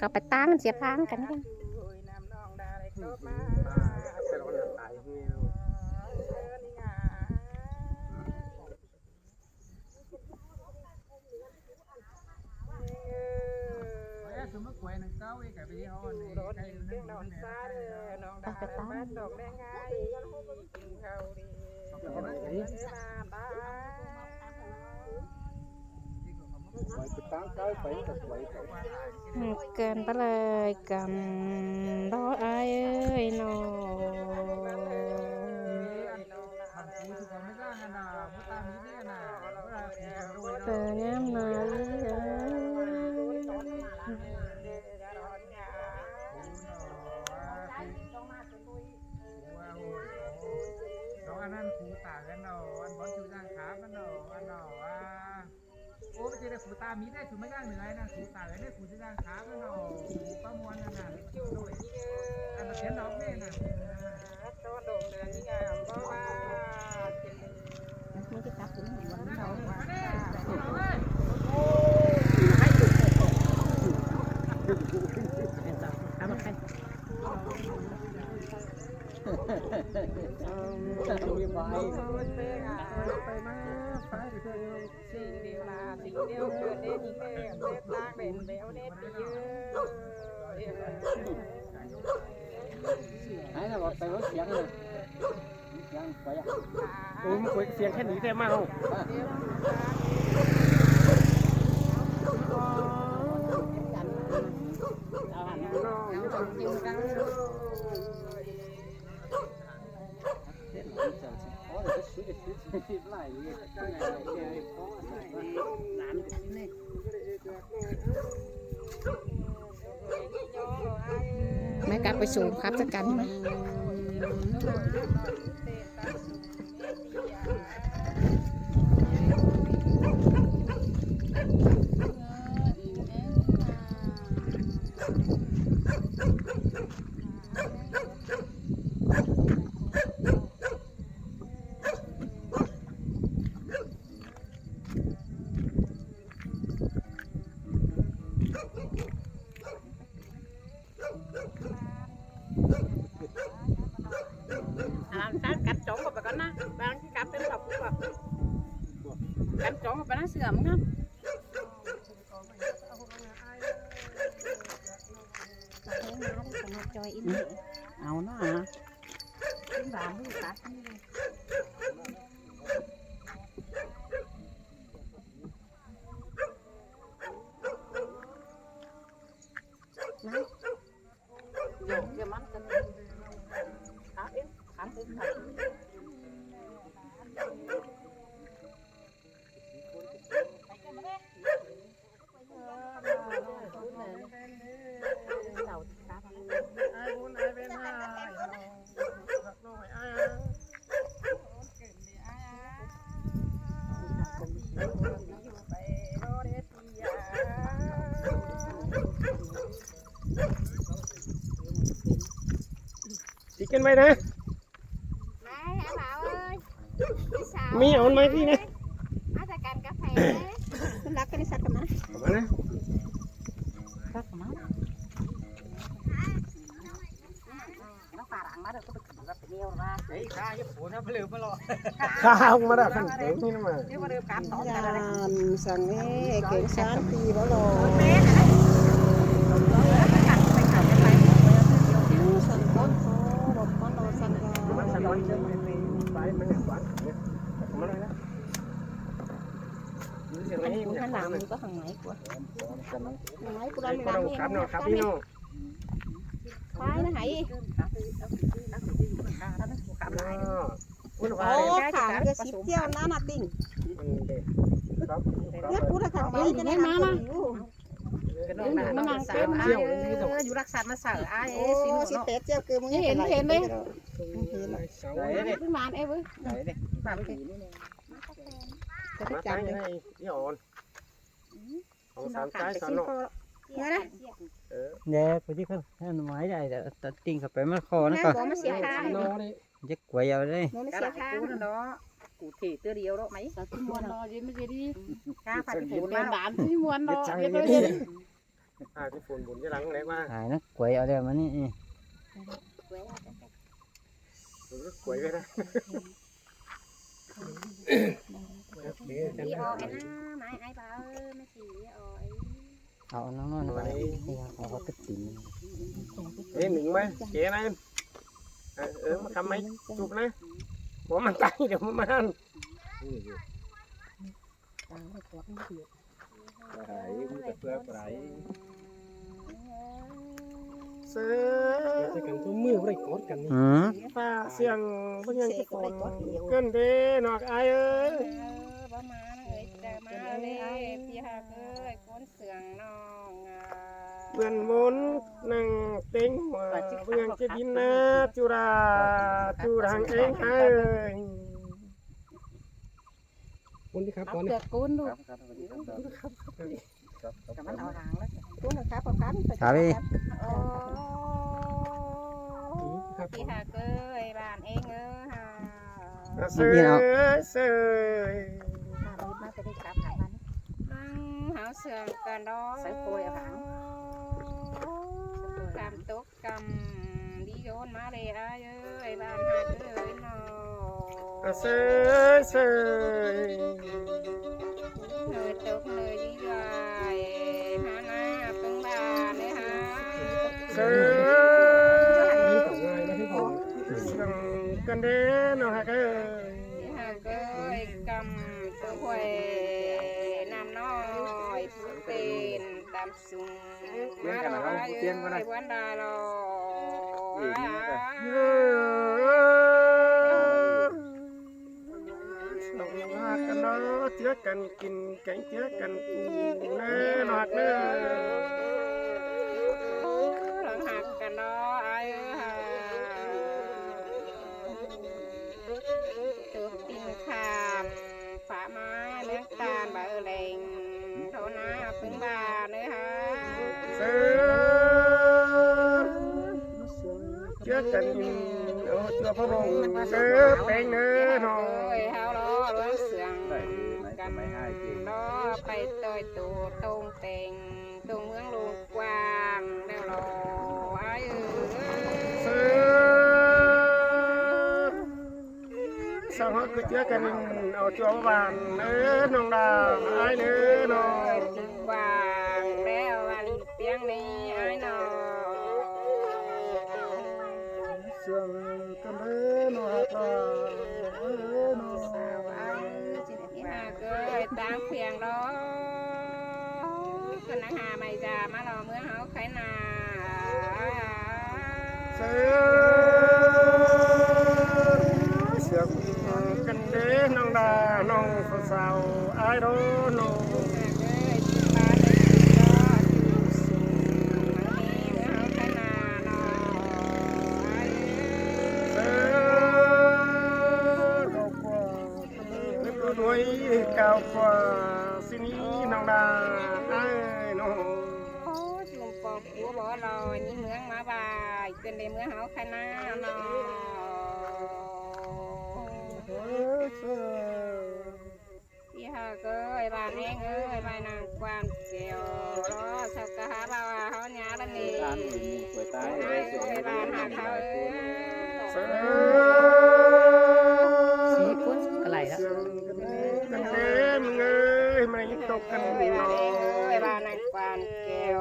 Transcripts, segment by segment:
เขาไปตั้งเสียพังกันกันเกินไปเลยกันรอไอ้เอ้ยน้เปิดน้ำหน่อยอันนั้นผูตากันเนาะอันบอลชูย่างขากันเนาะอันเนาะโอ้ไปเจอได้ผูตามีได้ถูไม่ย่างเหนื่อยนะผูตาเลยได้ผูชูย่างขากันเนาะประมวลนั่นน่ะด้วยอันนั้นเขียนดอกนี่นะต้นดอกเดือนนี้ไงบอกว่าไม่ได้ตัดถึงวันนี้เราเอามาใครไปมาไปสิ่งเดียวละสิ่งเดียวเกิดเด่นยิ่งเด่นเด่นลากเด่นเดียวเด่นไปเยอะไอ้น่ะบอกไปรถเสียงเลยเสียงไปอ่ะ โอ้มันคุยเสียงแค่นี้แค่มาเอาไม่กลับไปสูงครับจะกันไหมcắt trống vào con na, bạn cắt đến dọc vào, cắt trống vào nó sườn không? Áo nó à? Chúng ta muốn cắt. Này, dùng cái mắt chân, cắt đi. Hãy subscribe cho kênh Ghiền Mì Gõ để không Chicken bay nè. Mi ổn mấy đi nè. Lắc cái sạch mà. Mana? Sạch mà. Nó phá má được có được rất nhiều ra. Đấy, khai với phụ nó phải lừa mới lo. Khai không mà đã thành tưởng như mà. Nếu mà được cắm tỏ ra đây. Sang nghe kiện sáng thì đó rồi. Hắn làm mình có thằng máy của máy của đây Có đâu cắm nó cắm đi nó. Khoai nó hãy khả cái xíp treo nó là tỉnh biết cú là thằng máy cho nên má nó nó mang cái má dù đặc sản mà sở ai xíp tết treo cứ muốn hiện hiện đi cái màn em ơi cái trái này cái ổn không sẵn trái sẵn nó nhớ đấy nè có chứ không máy này là tiền cặp bé mất kho nó coi nó đi chắc quay vào đây cái là cú đó cụ thể tư điều đó mấy muôn lo gì mới gì đi ca phải cụ lên bán thì muôn lo ที่ฝนบุญจะหลังไหนมา หายนะกวยเอาเดี๋ยวมานี่ กวยไปนะ สีออกไอ้นะไม้ไอ้เบาไม่สีออกไอ้ เอาน้องๆไปเอาเขาตึกตีน หนึ่งไหมเก๋นะมาทำไหมจุบนะผมมันตายเดี๋ยวมันมัน เสือจะกันตัวมือไรกดกันนี่ฟ้าเสียงเพิ่งยังจะฝนเกินเด้นอกไอ้เอ้ย บ่มาเอ้ยแต่มาเลยพี่ฮักเอ้ยก้นเสืองน้องเหมือนมนนั่งเต็งหัวเพิ่งยังจะดินนะจุราจุรังเองไอ้คนที่ครับก่อน เกิดกุ้นดูแต่มันเอาหางแล้วกุ้นนะครับพอครับ ขาไป พี่ฮักเอ้ยบ้านเองเสือเสือ มาจะได้กลับหามันหาเสืองกันดอกใส่โพยเอาหางกำตกกำดีโยนมาเลยเอ้ยบ้านฮักเอ้ยน้อง เสือเสือ ตกเลยดีกว่าหาหน้าปึงบาเลยฮะ เสือกันเด้นอกเอ้ย หากเอ้ยกำตัวหวยน้ำน้อยเป็นตามสูงมาแล้วเอ้ยวันดาลอต้องมากันเนาะเจือกันกินแกงเจือกันปูเน่นอกเน่ หลังหักกันเนาะไอ้ตัวตีนขามฝาไม้เลี้ยงตาลบะแรงเท่าน้าปึงบาเลยฮะ เสือเจือกันเจือพระองค์เสือเป็นเนื้อหนอ เฮาล้อล้วนเสียงกันล้อไปต่อยตัวตรงเต็งตรงเมืองลูกกว้างแล้วรอไอ้เสือสองคนเจือกันจัวบานเนื้อน้องดาวไอ้เนื้อน้อง กว้างแล้ววันเปียงนี้ไอ้น้อง เสือกันเนื้อน้องฮักน้อง สาวไอ้จิตที่หาเกยตั้งเพียงรอกันนะหาไม่จ่ามารอเมื่อเฮาใครนา เสือกันเด้น้องดาน้องสาวไอ้โดน้องหน่วยเก่ากว่าสินี้น้องดาไอ้น้อง โอ้ลุงปอกหัวบ่รอนี่เมืองมาบ่ายเป็นในเมืองเฮาใครนาน้องพี่ฮาเกยบ้านเองเอ้ยบ้านนางกวานเกี่ยวรอสักกะหาบ่าวเฮาหยาละนี่เอ้ยบ้านหาเขาเอ้ยสีพุ่นกระไหลแล้วกันเด้มึงเอ้ยไม่ตกกัน เอ้ย น้ บ้าน อ เอง ง เอ้ยบ้านนางกวานเกี่ยว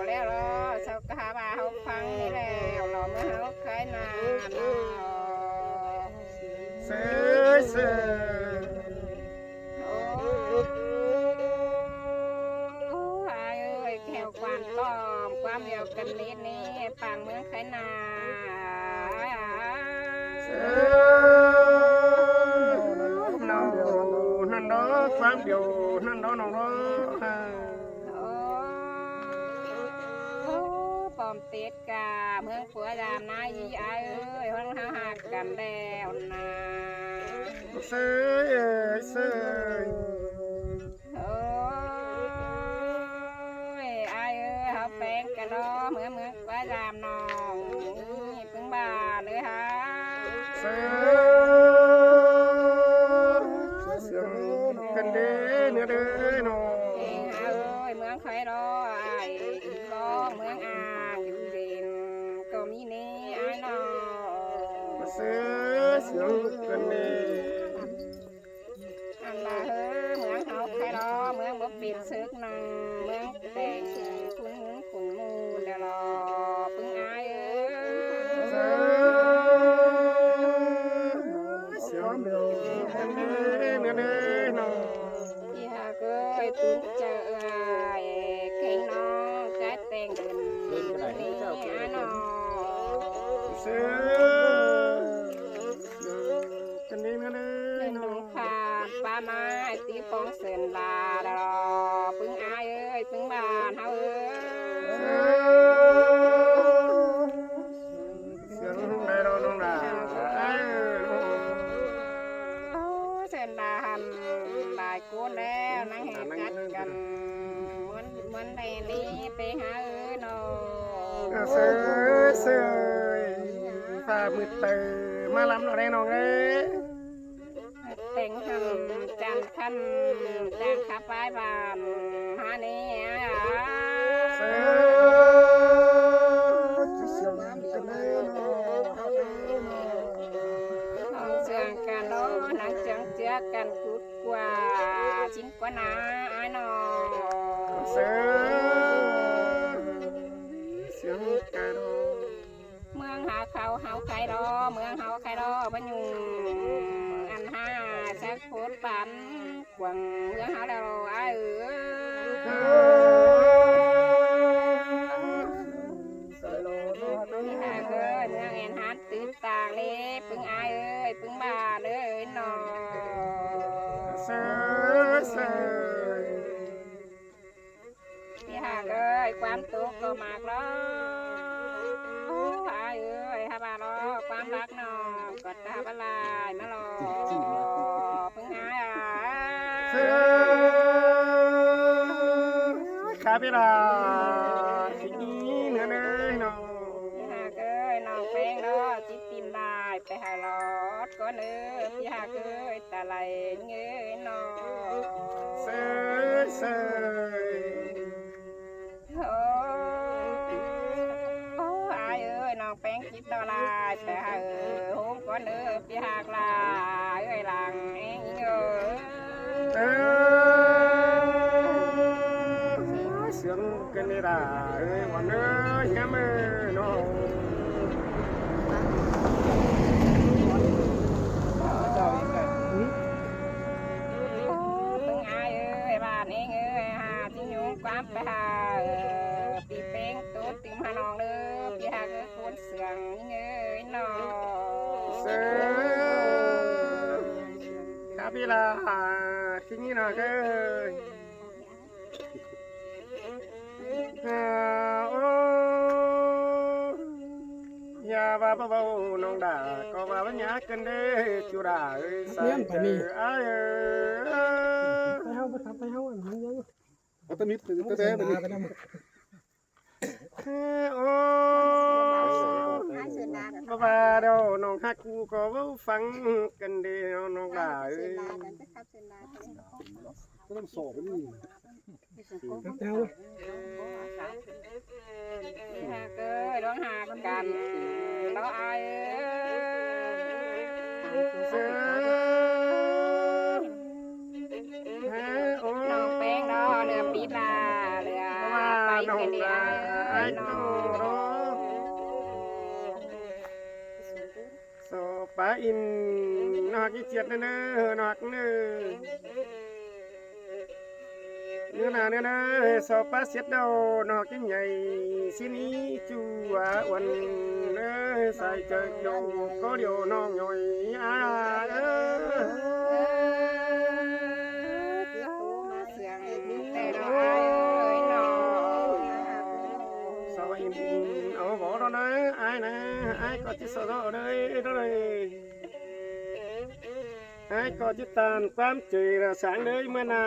แล้วรอสักกะหาบ่าวเฮาฟังนี่แล้วรอเมื่อเฮาเคยนาน้อง เสือ โอ้ยเอ้ยแขวกวานป้อมความเดียวกันนิดนี้ปางเมืองไขนา น้องนั่นเนาะความเดียวนั่นเนาะน้องเนาะ โอ้ปอมเต็ดกาเมืองผัวยามนายยี่ไอเอ้ยห้องหาหักกันแล้วนะ เสือเสือ โอ้ยไอเอ้ยเขาแปลงกันเนาะเมืองผัวยามน้องนี่เพิ่งบาเลยฮะ เสือกันเด้เนื้อเด้น้อง เอ้ยเมืองไขรอไอ มีนี่ไอ้น้อง เสือเสียงกันนี่ อันละเมืองเฮาใครรอเมืองบ่ปิดซึกนังเมืองแต่งคุณหึงขุนมูลแล้วรอปึงอายเสียงเดียวกันนี่นี่น้อง ที่หากเอ้ยตุ้งเจอเข่งน้องจะแต่งเดินนี่ไอ้น้อง เสือกันนี่นี่ เป็นดงขาดป้าไม้ตีปองเส้นลาดรอปึงอายเอ้ยปึงบ้านเฮาเอ้ย เสียงได้รอน้องดา เส้นลาหันลายกูแล้วนั่งแหกกัดกันเหมือนในนี้ไปหาเอ้ยน้อง เสือเสือฟ้ามืดตื่นมาลำเราได้น้องเอ้ย แต่งหันจันคันจางขับไปบ้านหานี่ เสือเสียงกันเลย ห้องเชื่องกันโลนังเชื่องเจือกันกุดกว่าจริงกว่านาไอ้น้อง เสือเสียงกัน เมืองหาเขาเฮาใครรอเมืองเฮาใครรอบ่ยุงอันห้าสักโคตรปันกวางเมืองเฮาแล้วไอ้เมืองเอ็นฮัดตื่นตาเล่ปึงไอ้เอ้ยปึงบ้าเลยน้อง เสือเสือ พี่หากเอ้ยความตุกข์ก็มากล้อไอ้เอ้ยฮาบาล้อความรักน้องก็ตาบลายมาล้อปึงไอ้ เสือขาพี่ลาที่นี่เนื้อเนื้อน้อง พี่หากเอ้ยน้องแป้งล้อจิตติมลายไปหาลอดก็เนื้อพี่หากเอ้ยตาไหลเงยน้อง เสือเสือ โอ้ไอ้เอ้ยน้องแป้งจิตตอลายไปหาโฮมก็เนื้อพี่หากลาเอ้ยหลังเองเอ้ย เสียงกันนี่ล่ะเอ้ยวันเอ้ยยามเอ้ยน้อง ตึงอายเอ้ยบ้านเองเอ้ยหาที่ยุงความไปหาปีเป้งตุ๊ดติมหาน้องเด้อพี่หาเอ้ยคนเสียงเอ้ยน้อง เสือขาพี่ลาที่นี่นะเอ้ยโอ้ยาบ้าเบาน้องด่าก็ว่าวันยากันเด้จุดาเอ้ยใส่เจอไอ้เอ้ย ไปเฮาไปทำไปเฮาอันนี้ยัง เอาตะมิดตะแท้ไปนี่โอ้บ้าเด้อน้องฮักกูก็เว้าฟังกันเด้อน้องด่าเอ้ย ก็ต้องสอบนี่ครับเฮา พี่หาเอ้ยร้องหากันแล้วอายเอ้ย เสือโอ้ น้องแป้งเนาะเรือปีลาเรือไปกันเดียวเอ้ยน้อง โซปาอินนอกอีเจียดเนื้อนอกเนื้อนาเนื้อโซปาเสียดเดานอกยิ่งใหญ่สินี้จัววันเนื้อใส่เจอโยก็เดียวน้องหน่อยอาเอสวัสดีเอาบอกเรานะไอ้นะไอ้ก็จะสอนเลยไอ้ก็จะตานความเจอสางเลยเมื่อนา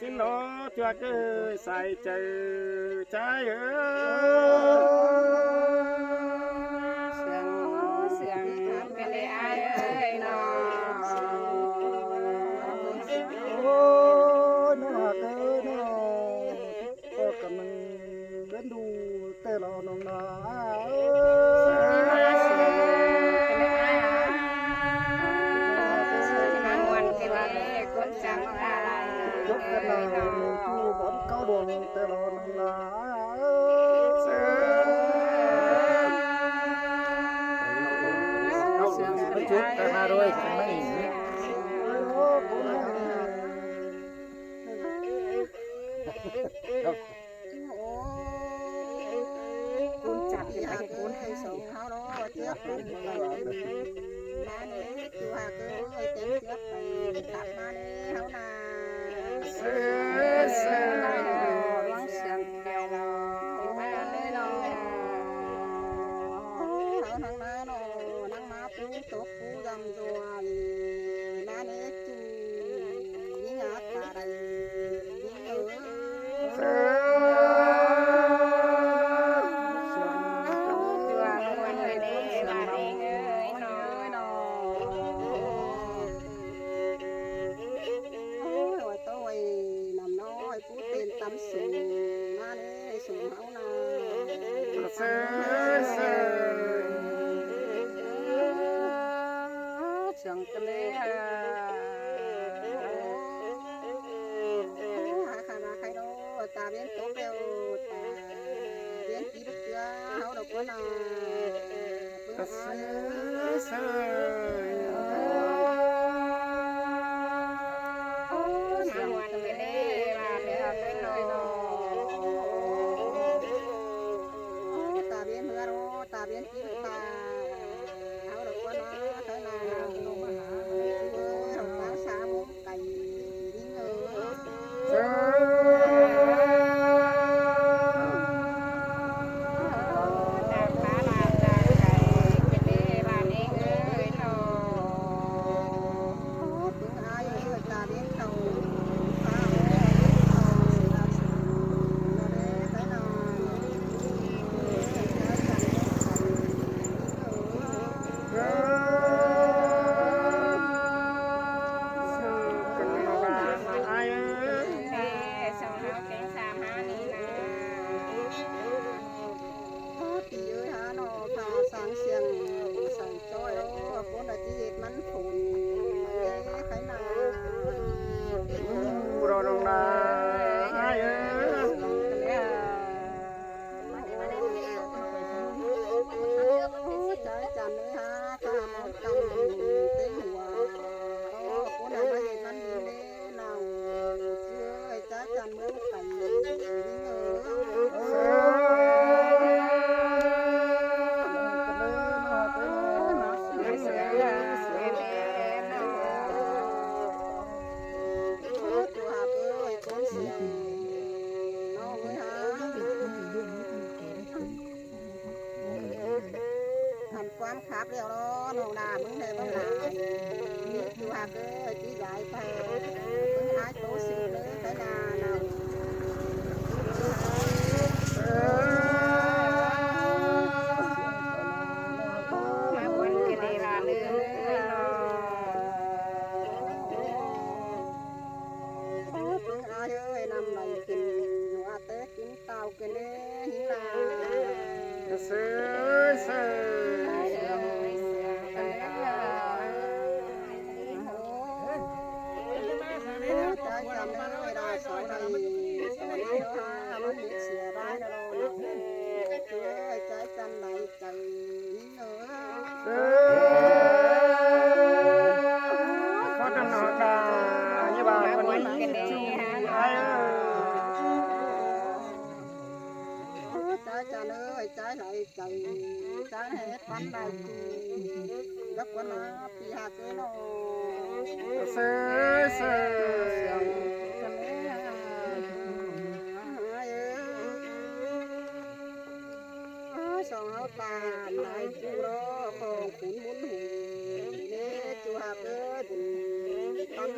สิ้นล้อจัวเกยใส่ใจใจเอเสียงกันเลยไอ้เอ้ยน้อง โอ้น้องเอ้ยน้องก็กำลังเล่นดูแต่เราน้องนาเอ้ย ตลอดลาเสือชุดแต่มาด้วยไม่ กูจับเป็นไปกูให้ส่งเขาเนาะเชือกเป็นไปมาเนี่ยจูหาเกยเต็มเชือกไปตัดมาเนี่ยเขานาเสือได้เนาะร้องเสียงแก้วเนาะมาเลยเนาะเขาทางมาเนาะนั่งมาปูตกปูดำตัวมาเนี่ยจูยิ่งหาตาได้ยิ่งเออสูงมาเลยสูงเขานาเสือกันเลยหาใครมาใครโดตาเบี้ยนโตเบลตาเบี้ยนกีบเกลือเขาดอกบัวนาเสือวันไปเลยมาเลยเป็นน้อยน้ตาเบี้ยนเมื่อโรตาเบี้ยนกีบตาเขาดอกบัวนาใครนาลงมาหาเราตาสามุกไก่ดิ้งเอสังเสียงสั่งจ้อยคนอาทิตย์มันฝุ่นใครนารอลงนาใจจันเลยฮะข้ามอดกำเต็มหัวคนอาทิตย์มันดีเลยเราเชื่อใจจันเมื่อไก่ความขับเร็วร้อนหงดามึงเลยมึงหลายนี่คือหากจีใหญ่ไปมึงหายโตสิเลยไปนาเรามาบนกิเลสเลยมึงเอาเยอะนำไหลกินหัวเตะกินเต่ากินเลยหิ้งลาเสือcha ơi trái lại chồng trái hết bắn đầy rất quan là phi hạt cái nó sòng áo tàn lại chú đó còn cuốn muốn hủ nè chú hạt cái bắn